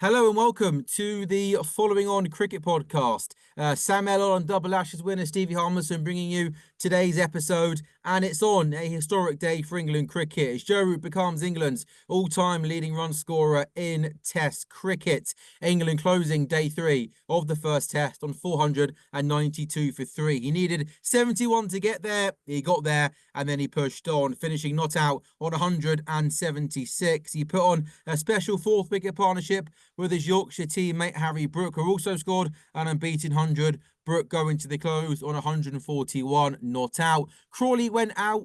Hello and welcome to the Following On Cricket Podcast. Sam Ellard and Double Ashes winner Steve Harmison bringing you today's episode, and it's on a historic day for England cricket as Joe Root becomes England's all-time leading run scorer in Test cricket. England closing day 3 of the first Test on 492 for 3. He needed 71 to get there. He got there, and then he pushed on, finishing not out on 176. He put on a special fourth wicket partnership with his Yorkshire teammate Harry Brook, who also scored an unbeaten 100. Brook going to the close on 141, not out. Crawley went out.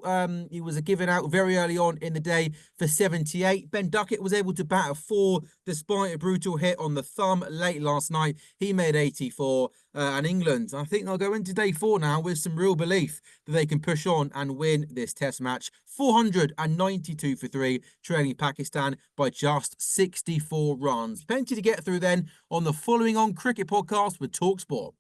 He was given out very early on in the day for 78. Ben Duckett was able to bat a 4 despite a brutal hit on the thumb late last night. He made 84. And England, I think they'll go into day 4 now with some real belief that they can push on and win this Test match. 492 for 3, trailing Pakistan by just 64 runs. Plenty to get through then on the Following On Cricket Podcast with talkSPORT.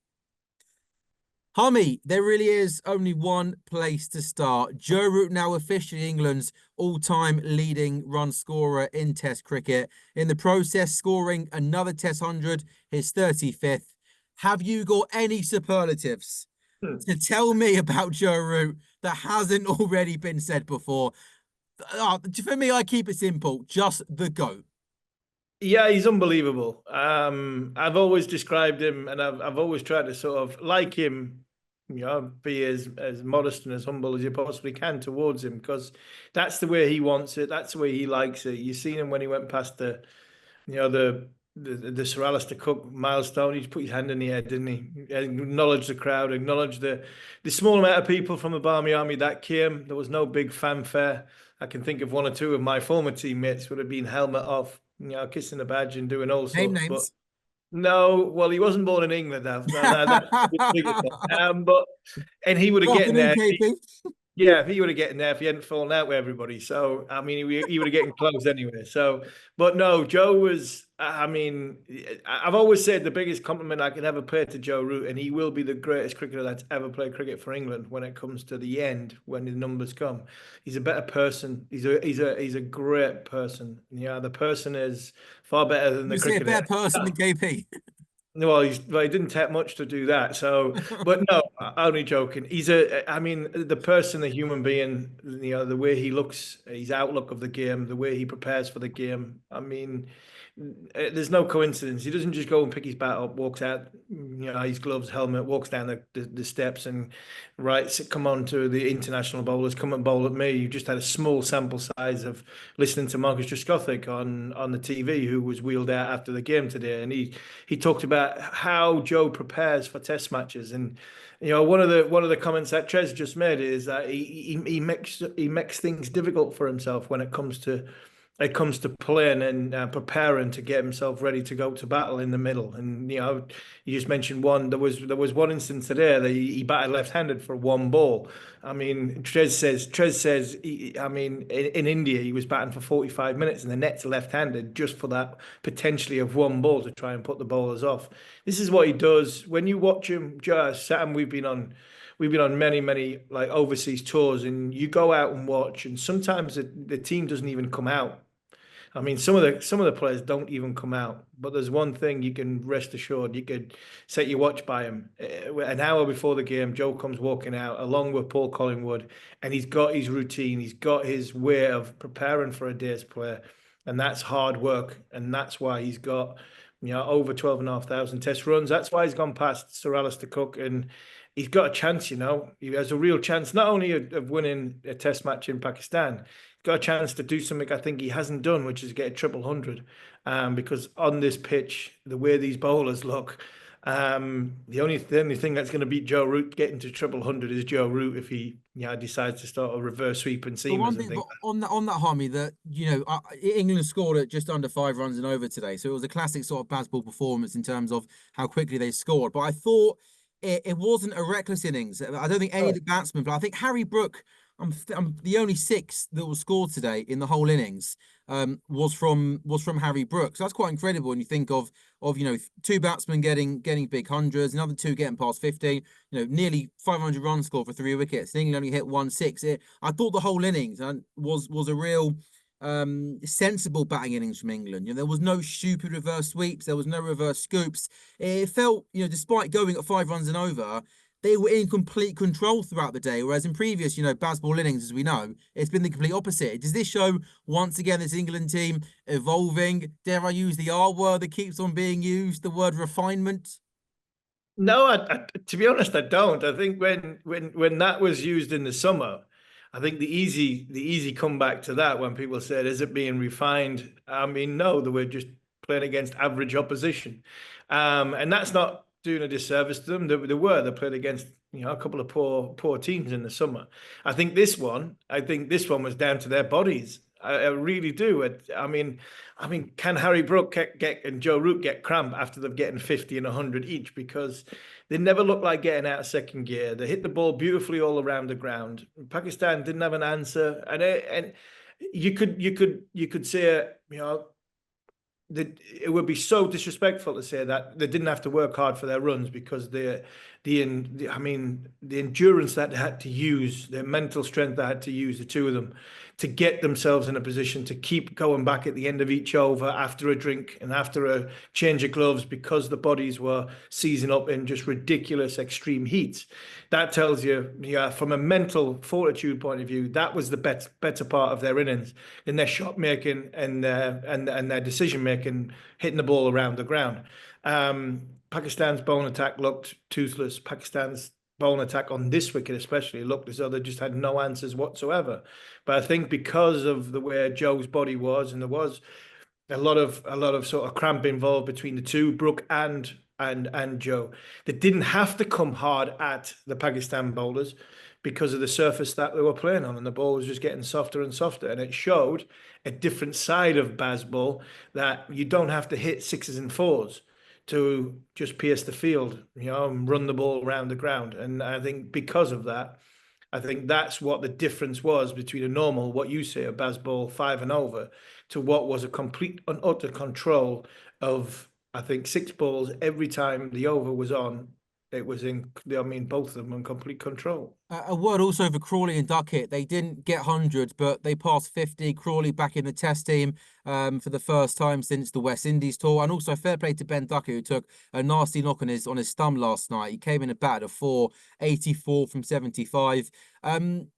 Hummy, there really is only one place to start. Joe Root now officially England's all-time leading run scorer in Test cricket. In the process, scoring another Test 100, his 35th. Have you got any superlatives to tell me about Joe Root that hasn't already been said before? For me, I keep it simple. Just the GOAT. Yeah, he's unbelievable. I've always described him, and I've always tried to sort of like him, be as modest and as humble as you possibly can towards him, because that's the way he wants it. That's the way he likes it. You've seen him when he went past the Sir Alistair Cook milestone. He just put his hand in the air, didn't he? Acknowledged the crowd, acknowledged the small amount of people from the Barmy Army that came. There was no big fanfare. I can think of one or two of my former teammates would have been helmet off, kissing the badge and doing all sorts. Names. But no, well, he wasn't born in England, and he would have gotten there. Yeah, if he would have gotten there, if he hadn't fallen out with everybody. So, I mean, he would have gotten close anyway. So, but no, Joe was, I mean, I've always said the biggest compliment I could ever pay to Joe Root, and he will be the greatest cricketer that's ever played cricket for England when it comes to the end, when the numbers come. He's a better person. He's a great person. Yeah, the person is far better than the cricketer. You say a better person than KP. Well, he didn't take much to do that. So, but no, only joking. I mean, the person, the human being, the way he looks, his outlook of the game, the way he prepares for the game. I mean, there's no coincidence. He doesn't just go and pick his bat up, walks out, his gloves, helmet, walks down the steps and come on to the international bowlers, come and bowl at me. You just had a small sample size of listening to Marcus Trescothick on the TV, who was wheeled out after the game today, and he talked about how Joe prepares for Test matches. And one of the comments that Trez just made is that he makes things difficult for himself when it comes to playing and preparing to get himself ready to go to battle in the middle. And you just mentioned one. There was one instance today that he batted left-handed for one ball. I mean, Trez says in India he was batting for 45 minutes and the net's left-handed just for that potentially of one ball to try and put the bowlers off. This is what he does. When you watch him, Sam, we've been on many like overseas tours, and you go out and watch, and sometimes the team doesn't even come out. I mean, some of the players don't even come out. But there's one thing you can rest assured: you could set your watch by him. An hour before the game, Joe comes walking out along with Paul Collingwood, and he's got his routine. He's got his way of preparing for a day's play, and that's hard work, and that's why he's got over 12,500 Test runs. That's why he's gone past Sir Alistair Cook, and he's got a chance. He has a real chance not only of winning a Test match in Pakistan. He's got a chance to do something I think he hasn't done, which is get a 100. Because on this pitch, the way these bowlers look, the only thing that's going to beat Joe Root getting to 100 is Joe Root if he decides to start a reverse sweep and seamers. One thing on that, Harmy, that England scored at just under 5 runs and over today, so it was a classic sort of bazball performance in terms of how quickly they scored. But I thought it wasn't a reckless innings. I don't think any of the batsmen, but I think Harry Brook, I'm the only 6 that was scored today in the whole innings was from Harry Brook. So that's quite incredible when you think of 2 batsmen getting big hundreds, another 2 getting past 50, nearly 500 runs scored for 3 wickets. England only hit 1 6. I thought the whole innings was a real sensible batting innings from England. There was no stupid reverse sweeps, there was no reverse scoops. It felt, despite going at 5 runs and over, they were in complete control throughout the day. Whereas in previous, bazball innings, as we know, it's been the complete opposite. Does this show once again this England team evolving? Dare I use the R word that keeps on being used, the word refinement? No, to be honest, I don't. I think when that was used in the summer, I think the easy comeback to that when people said, "Is it being refined?" I mean, no, they were just playing against average opposition, and that's not doing a disservice to them. They played against a couple of poor teams in the summer. I think this one was down to their bodies. I really do. I mean, can Harry Brook and Joe Root get cramp after they've getting 50 and 100 each? Because they never looked like getting out of second gear. They hit the ball beautifully all around the ground. Pakistan didn't have an answer, and you could say, that it would be so disrespectful to say that they didn't have to work hard for their runs, because the endurance that they had to use, their mental strength they had to use, the two of them, to get themselves in a position to keep going back at the end of each over after a drink and after a change of gloves, because the bodies were seizing up in just ridiculous extreme heats. That tells you, from a mental fortitude point of view, that was the better part of their innings, in their shot making and their decision making, hitting the ball around the ground. Pakistan's bowling attack looked toothless. Pakistan's bowling attack on this wicket especially looked as though they just had no answers whatsoever. But I think because of the way Joe's body was, and there was a lot of sort of cramp involved between the two, Brook and Joe, they didn't have to come hard at the Pakistan bowlers because of the surface that they were playing on, and the ball was just getting softer and softer. And it showed a different side of bazball, that you don't have to hit sixes and fours to just pierce the field, and run the ball around the ground. And I think because of that, I think that's what the difference was between a normal, what you say, a bazball 5 and over, to what was a complete and utter control of, I think, 6 balls every time the over was on. It was both of them in complete control. A word also for Crawley and Duckett. They didn't get hundreds, but they passed 50. Crawley back in the Test team for the first time since the West Indies tour. And also fair play to Ben Duckett, who took a nasty knock on his stump last night. He came in a bat of 484 from 75.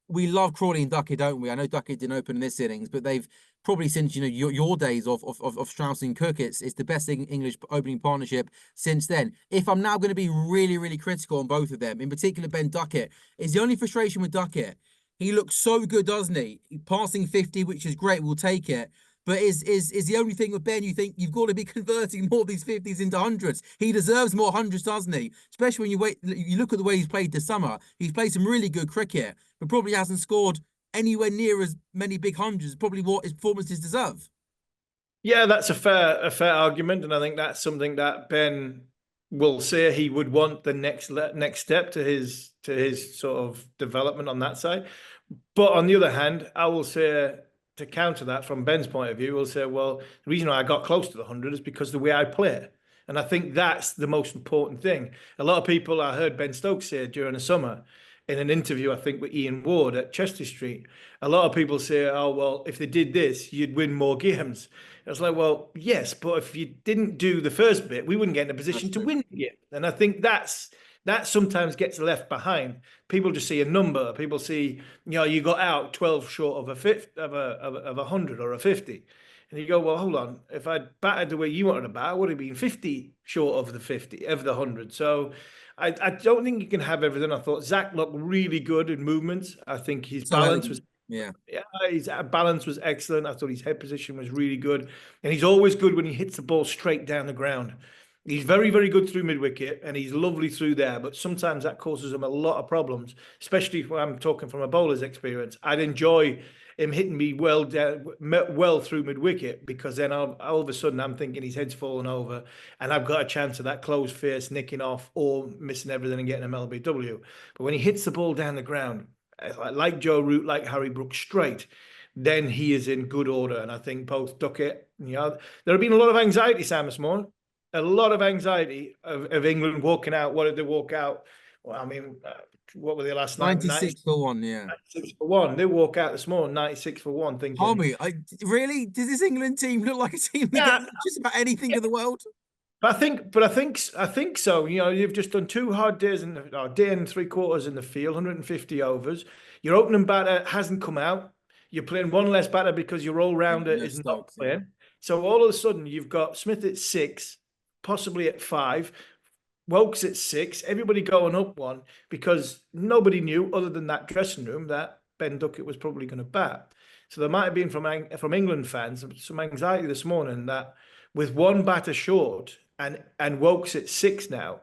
We love Crawley and Duckett, don't we? I know Duckett didn't open in this innings, but they've probably since your days of Strauss and Cook, it's the best English opening partnership since then. If I'm now going to be really, really critical on both of them, in particular Ben Duckett, is the only frustration with Duckett, he looks so good, doesn't he? Passing 50, which is great, we'll take it. But is the only thing with Ben, you think you've got to be converting more of these 50s into hundreds. He deserves more hundreds, doesn't he? Especially when you look at the way he's played this summer. He's played some really good cricket, but probably hasn't scored anywhere near as many big hundreds, probably what his performances deserve. Yeah, that's a fair argument, and I think that's something that Ben will say he would want the next step to his sort of development on that side. But on the other hand, I will say, to counter that from Ben's point of view, we'll say, well, the reason why I got close to the 100 is because of the way I play. And I think that's the most important thing. A lot of people, I heard Ben Stokes say during the summer in an interview, I think, with Ian Ward at Chester Street, a lot of people say, oh, well, if they did this, you'd win more games. I was like, well, yes, but if you didn't do the first bit, we wouldn't get in a position to win the game. And I think that sometimes gets left behind. People just see a number. People see, you got out 12 short of a 100 or a 50. And you go, well, hold on. If I'd batted the way you wanted to bat, I would have been 50 short of the 50, of the 100. So I don't think you can have everything. I thought Zach looked really good in movements. I think his balance was his balance was excellent. I thought his head position was really good. And he's always good when he hits the ball straight down the ground. He's very, very good through mid-wicket, and he's lovely through there. But sometimes that causes him a lot of problems, especially when I'm talking from a bowler's experience. I'd enjoy him hitting me well through mid-wicket, because then all of a sudden I'm thinking his head's falling over and I've got a chance of that closed face nicking off or missing everything and getting an LBW. But when he hits the ball down the ground, like Joe Root, like Harry Brook, straight, then he is in good order. And I think both Duckett, there have been a lot of anxiety, Sam, this morning. A lot of anxiety of England walking out. What did they walk out? Well, I mean, what were they last night? 96 for one, yeah. 96 for one. They walk out this morning, 96 for one, thinking, Harmy, really? Does this England team look like a team that yeah. gets just about anything in the world? But I think so. You know, you've just done 2 hard days day and 3/4 in the field, 150 overs. Your opening batter hasn't come out. You're playing one less batter because your all-rounder No is not Stokes, yeah. playing. So all of a sudden, you've got Smith at 6, possibly at 5, Wokes at 6, everybody going up one because nobody knew, other than that dressing room, that Ben Duckett was probably going to bat. So there might have been from England fans some anxiety this morning that with one batter short and Wokes at 6 now,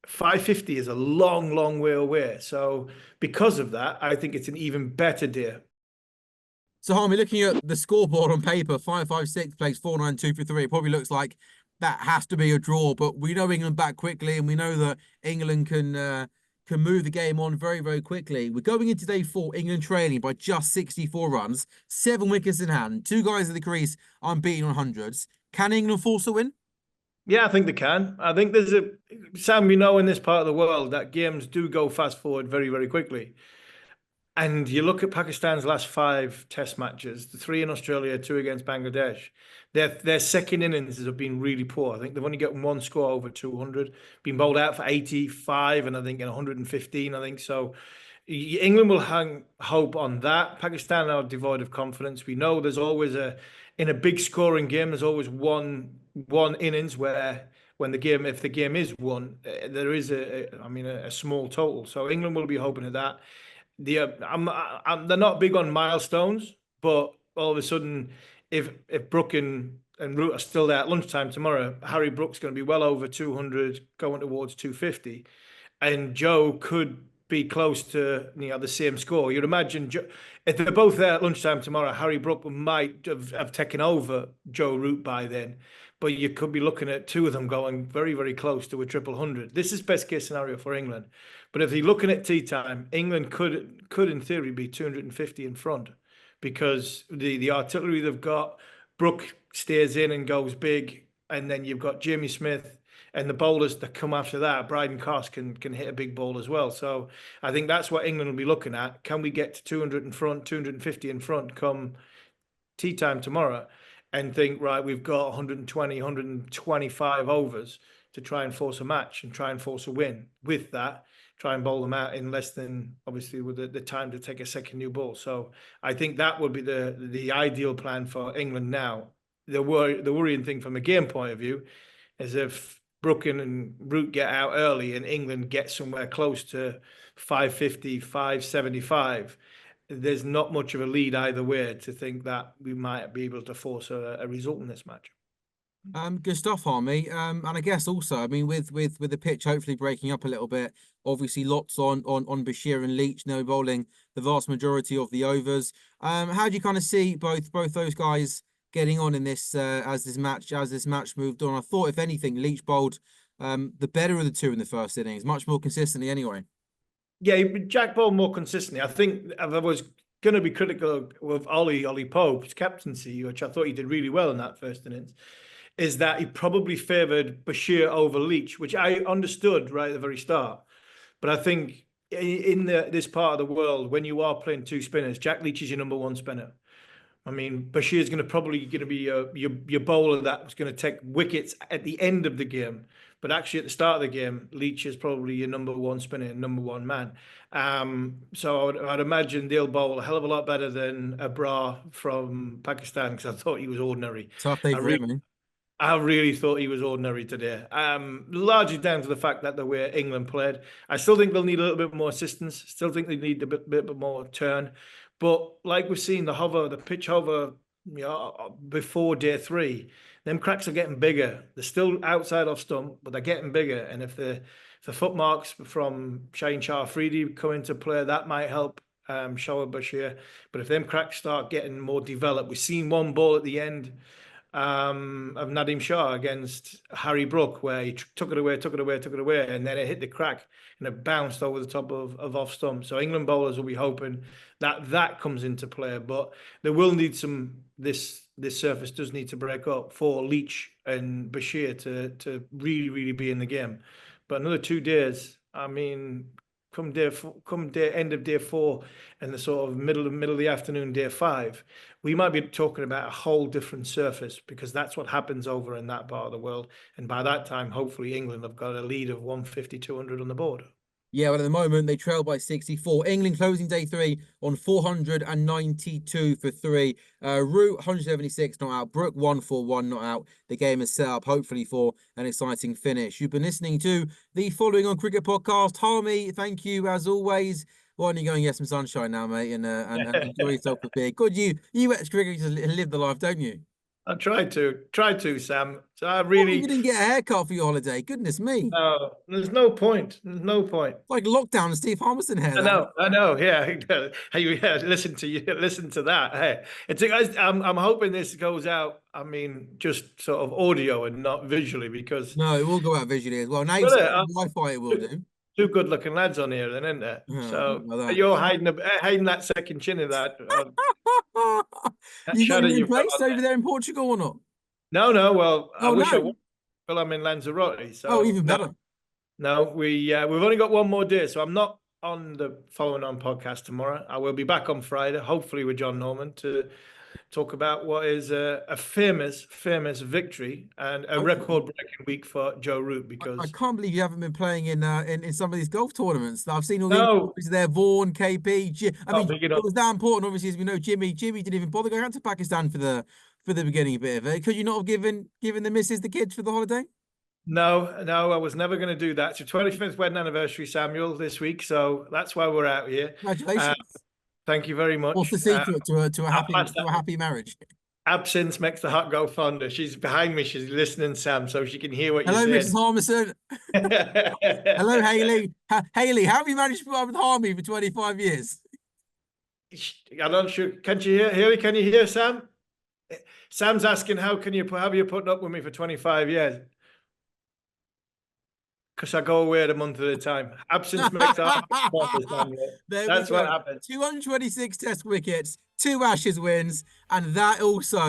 550 is a long, long way away. So because of that, I think it's an even better day. So, Harmy, looking at the scoreboard on paper, 556 plays 492 for three. It probably looks like that has to be a draw, but we know England back quickly, and we know that England can move the game on very, very quickly. We're going into day 4, England trailing by just 64 runs, 7 wickets in hand, 2 guys at the crease unbeaten on hundreds. Can England force a win? Yeah, I think they can. I think Sam, we know in this part of the world that games do go fast forward very, very quickly. And you look at Pakistan's last 5 test matches, the 3 in Australia, 2 against Bangladesh. Their second innings have been really poor. I think they've only gotten 1 score over 200, been bowled out for 85 and I think in 115, I think. So England will hang hope on that. Pakistan are devoid of confidence. We know there's always in a big scoring game, there's always one innings where if the game is won, there is a small total. So England will be hoping at that. They're not big on milestones, but all of a sudden, if Brook and Root are still there at lunchtime tomorrow, Harry Brook's going to be well over 200, going towards 250, and Joe could be close to the same score. You'd imagine if they're both there at lunchtime tomorrow, Harry Brook might have taken over Joe Root by then. But you could be looking at 2 of them going very, very close to a triple hundred. This is best case scenario for England. But if you're looking at tea time, England could in theory be 250 in front because the artillery they've got, Brook stays in and goes big, and then you've got Jamie Smith and the bowlers that come after that. Bryden Coss can hit a big ball as well. So I think that's what England will be looking at. Can we get to 200 in front, 250 in front come tea time tomorrow? And think, right, we've got 120, 125 overs to try and force a match and try and force a win. With that, try and bowl them out in less than, obviously, with the time to take a second new ball. So I think that would be the ideal plan for England now. The worrying thing from a game point of view is if Brook and Root get out early and England get somewhere close to 550, 575, there's not much of a lead either way to think that we might be able to force a result in this match. Good stuff, Harmy. And I guess also, I mean, with the pitch hopefully breaking up a little bit, obviously lots on Bashir and Leach, no bowling the vast majority of the overs. How do you kind of see both those guys getting on in this as this match moved on? I thought, if anything, Leach bowled the better of the 2 in the first innings, much more consistently anyway. Yeah, Jack bowled more consistently. I think I was going to be critical of Ollie Pope's captaincy, which I thought he did really well in that first innings, is that he probably favoured Bashir over Leach, which I understood right at the very start. But I think in this part of the world, when you are playing 2 spinners, Jack Leach is your number 1 spinner. I mean, Bashir is probably going to be your bowler that's going to take wickets at the end of the game. But actually, at the start of the game, Leach is probably your number 1 spinner, number 1 man. So I'd imagine they'll bowl a hell of a lot better than Abrar from Pakistan, because I thought he was ordinary. Tough day for him. I really thought he was ordinary today. Largely down to the fact that the way England played. I still think they'll need a little bit more assistance. Still think they need a bit more turn. But like we've seen, the pitch hover, before day 3, them cracks are getting bigger. They're still outside off stump, but they're getting bigger. And if the footmarks from Shaheen Shah Afridi come into play, that might help Shoaib Bashir. But if them cracks start getting more developed, we've seen one ball at the end of Nadim Shah against Harry Brook, where he took it away, and then it hit the crack and it bounced over the top of off stump. So England bowlers will be hoping that comes into play, but they will need this surface does need to break up for Leach and Bashir to really, really be in the game. But another 2 days, I mean, end of day 4 and the sort of middle of the afternoon, day 5, we might be talking about a whole different surface, because that's what happens over in that part of the world. And by that time, hopefully England have got a lead of 150, 200 on the board. Yeah, well, at the moment, they trail by 64. England closing day 3 on 492 for 3. Root, 176 not out. Brook, 141 not out. The game is set up, hopefully, for an exciting finish. You've been listening to the Following On Cricket podcast. Harmy, thank you, as always. Why don't you go and get some sunshine now, mate, and enjoy yourself a bit. Good, you ex-cricket just live the life, don't you? I tried to, Sam. So I Oh, really, you didn't get a haircut for your holiday. Goodness me. there's no point. There's no point. Like lockdown and Steve Harmison hair. I know. Yeah, hey, yeah. Listen to that. Hey, I'm hoping this goes out. I mean, just sort of audio and not visually, because No, it will go out visually as well. Now you've got Wi-Fi, it will do. two good-looking lads on here, then, isn't there? So Like you're hiding that second chin of that. You got a shadow new you've got place on over there in Portugal or not? No. Well, I wish I no. would. Well, I'm in Lanzarote. So Oh, even better. No, we've only got one more day, so I'm not on the Following On podcast tomorrow. I will be back on Friday, hopefully with John Norman, to talk about what is a famous victory and a record-breaking week for Joe Root. Because I can't believe you haven't been playing in some of these golf tournaments. I've seen all the No. interviews there, Vaughan, KP. I mean, big it enough. was that important. Obviously, as we know, Jimmy didn't even bother going out to Pakistan for the beginning bit of it. Could you not have given the missus the kids for the holiday? No, I was never going to do that. It's your 25th wedding anniversary, Samuel, this week, so that's why we're out here. Congratulations. Thank you very much. What's the secret to a happy marriage? Absence makes the heart go fonder. She's behind me. She's listening, Sam, so she can hear what Hello, you're Mrs. Harmison. saying. Hello, Hayley. Hayley, how have you managed to put up with Harmy for 25 years? I'm not sure. Can't you hear? Haley, can you hear Sam? Sam's asking, how have you put up with me for 25 years? Because I go away a month at a time. Absence makes the heart go fonder. That's what happens. 226 Test wickets, 2 Ashes wins, and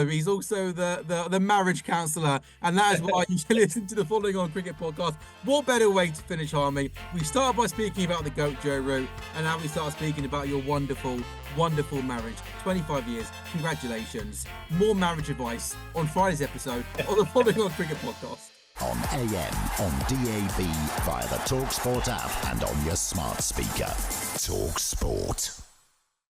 he's also the marriage counsellor, and that is why you should listen to the Following On Cricket podcast. What better way to finish, Harmy? We start by speaking about the GOAT, Joe Root, and now we start speaking about your wonderful marriage. 25 years, congratulations. More marriage advice on Friday's episode of the Following On Cricket podcast. On AM, on DAB, via the talkSPORT app and on your smart speaker. talkSPORT.